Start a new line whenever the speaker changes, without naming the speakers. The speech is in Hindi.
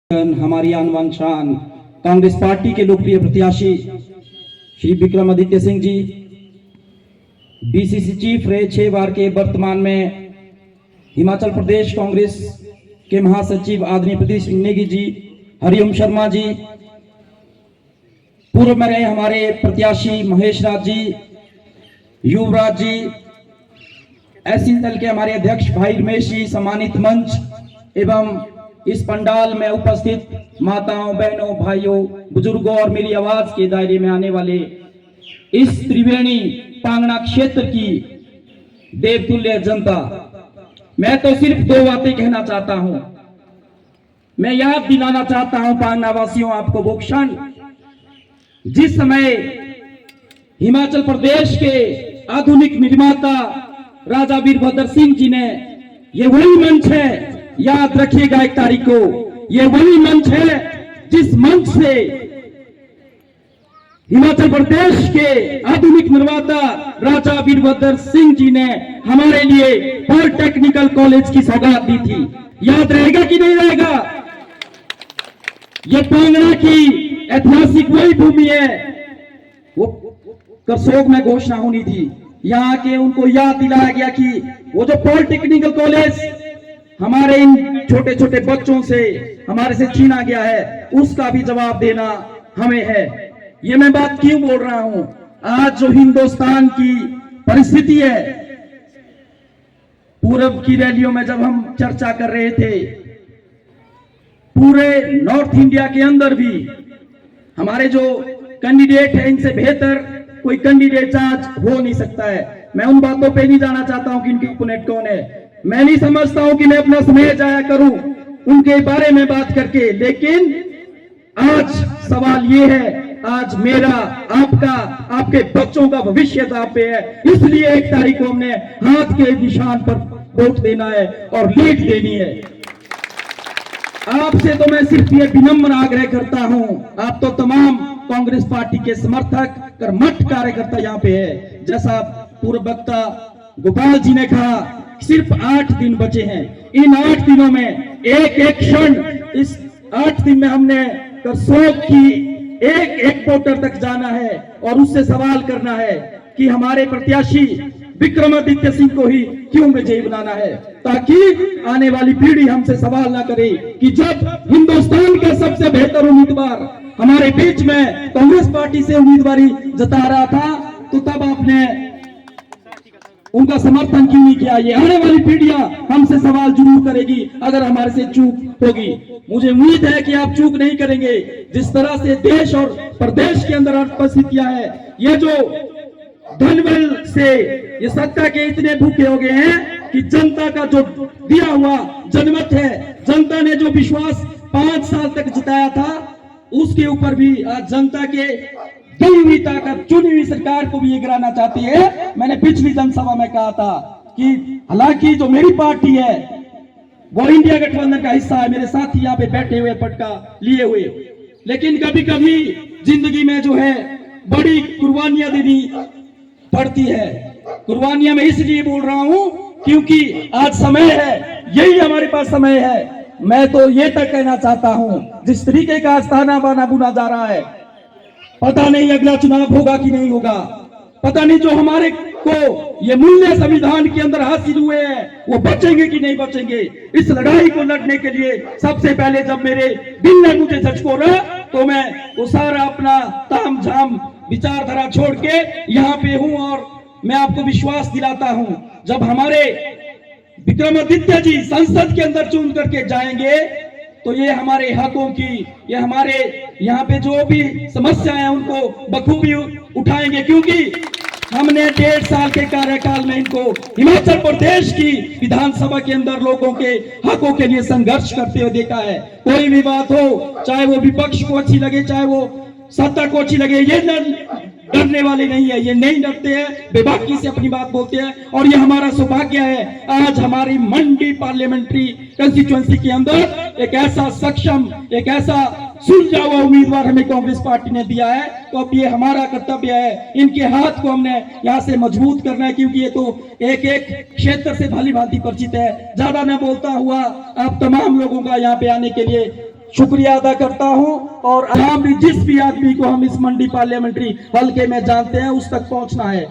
हमारी आन बान शान कांग्रेस पार्टी के लोकप्रिय प्रत्याशी श्री विक्रमादित्य सिंह जी, बीसीसी चीफ रहे 6 बार के, वर्तमान में हिमाचल प्रदेश कांग्रेस के महासचिव आदरणीय प्रदीप सिंह नेगी जी, हरिओम शर्मा जी, पूर्व में रहे हमारे प्रत्याशी महेश राज जी, युवराज जी, एससी दल के हमारे अध्यक्ष भाई रमेश जी, सम्मानित मंच एवं इस पंडाल में उपस्थित माताओं, बहनों, भाइयों, बुजुर्गों और मेरी आवाज के दायरे में आने वाले इस त्रिवेणी पांगना क्षेत्र की देवतुल्य जनता, मैं तो सिर्फ 2 बातें कहना चाहता हूं। मैं याद दिलाना चाहता हूं पांगना वासियों आपको वो क्षण जिस समय हिमाचल प्रदेश के आधुनिक निर्माता राजा वीरभद्र सिंह जी ने, ये वही मंच है, याद रखिएगा 1 तारीख को, ये वही मंच है जिस मंच से हिमाचल प्रदेश के आधुनिक निर्माता राजा वीरभद्र सिंह जी ने हमारे लिए पॉलिटेक्निकल कॉलेज की सौगात दी थी। याद रहेगा कि नहीं रहेगा? ये पांगना की ऐतिहासिक वही भूमि है, वो करसोग में घोषणा होनी थी, यहाँ के उनको याद दिलाया गया कि वो जो पॉलिटेक्निकल कॉलेज हमारे इन छोटे छोटे बच्चों से हमारे से छीना गया है, उसका भी जवाब देना हमें है। ये मैं बात क्यों बोल रहा हूं? आज जो हिंदुस्तान की परिस्थिति है, पूरब की रैलियों में जब हम चर्चा कर रहे थे, पूरे नॉर्थ इंडिया के अंदर भी हमारे जो कैंडिडेट है, इनसे बेहतर कोई कैंडिडेट आज हो नहीं सकता है। मैं उन बातों पे नहीं जाना चाहता हूं कि इनकी ओपोनेंट कौन है, मैं नहीं समझता हूं कि मैं अपना समय जाया करूं उनके बारे में बात करके, लेकिन आज सवाल ये है, आज मेरा, आपका, आपके बच्चों का भविष्य दांव पे है, इसलिए 1 तारीख को हमने हाथ के निशान पर वोट देना है और लीड देनी है। आपसे तो मैं सिर्फ ये विनम्र आग्रह करता हूं, आप तो तमाम कांग्रेस पार्टी के समर्थक, कर्मठ कार्यकर्ता यहाँ पे है, जैसा पूर्व वक्ता गोपाल जी ने कहा, सिर्फ 8 दिन बचे हैं। इन 8 दिनों में एक एक क्षण, इस 8 दिन में हमने करसोग की एक वोटर तक जाना है और उससे सवाल करना है कि हमारे प्रत्याशी विक्रमादित्य सिंह को ही क्यों विजयी बनाना है, ताकि आने वाली पीढ़ी हमसे सवाल ना करे कि जब हिंदुस्तान का सबसे बेहतर उम्मीदवार हमारे बीच में कांग्रेस पार्टी से उम्मीदवारी जता रहा था, तो तब आपने उनका समर्थन क्यों नहीं किया। ये आने वाली पीढ़ियां हमसे सवाल जरूर करेगी अगर हमारे से चूक होगी। मुझे उम्मीद है कि आप चूक नहीं करेंगे। जिस तरह से देश और प्रदेश के अंदर परिस्थितियां है, ये जो धनबल से ये सत्ता के इतने भूखे हो गए हैं कि जनता का जो दिया हुआ जनमत है, जनता ने जो विश्वास 5 साल तक जिताया था, उसके ऊपर भी आज जनता के दी हुई ताकत, चुनी हुई सरकार को भी ये गिराना चाहती है। मैंने पिछली जनसभा में कहा था कि हालांकि जो मेरी पार्टी है वो इंडिया गठबंधन का हिस्सा है, मेरे साथी यहाँ पे बैठे हुए पटका लिए हुए, लेकिन कभी कभी जिंदगी में जो है बड़ी कुर्बानियां देनी पड़ती है। कुर्बानियां मैं इसलिए बोल रहा हूं क्योंकि आज समय है, यही हमारे पास समय है। मैं तो ये तक कहना चाहता हूं, जिस तरीके का आस्थाना बाना बुना जा रहा है, पता नहीं अगला चुनाव होगा कि नहीं होगा, पता नहीं जो हमारे को ये मूल्य संविधान के अंदर हासिल हुए हैं वो बचेंगे कि नहीं बचेंगे। इस लड़ाई को लड़ने के लिए सबसे पहले जब मेरे दिल ने मुझे झकझोरा, तो मैं वो सारा अपना ताम झाम विचारधारा छोड़ के यहाँ पे हूँ। और मैं आपको विश्वास दिलाता हूँ, जब हमारे विक्रमादित्य जी संसद के अंदर चुन करके जाएंगे, तो ये हमारे हकों की, ये हमारे यहाँ पे जो भी समस्याएं हैं उनको बखूबी उठाएंगे, क्योंकि हमने 1.5 साल के कार्यकाल में इनको हिमाचल प्रदेश की विधानसभा के अंदर लोगों के हकों के लिए संघर्ष करते हुए देखा है। कोई भी बात हो, चाहे वो विपक्ष को अच्छी लगे, चाहे वो सत्ता को अच्छी लगे, ये डरने वाले नहीं है, ये नहीं डरते हैं, बेबाकी से अपनी बात बोलते हैं। और ये हमारा सौभाग्य है, आज हमारी मंडी पार्लियामेंट्री कंस्टिट्यूएंसी के अंदर एक ऐसा सक्षम, एक ऐसा सुलझा हुआ उम्मीदवार हमें कांग्रेस पार्टी ने दिया है। तो अब ये हमारा कर्तव्य है, इनके हाथ को हमने यहाँ से मजबूत करना है, क्योंकि ये तो एक एक क्षेत्र से भली भांति परिचित है। ज्यादा न बोलता हुआ आप तमाम लोगों का यहाँ पे आने के लिए शुक्रिया अदा करता हूं और आगामी जिस भी आदमी को हम इस मंडी पार्लियामेंट्री हल्के में जानते हैं उस तक पहुंचना है।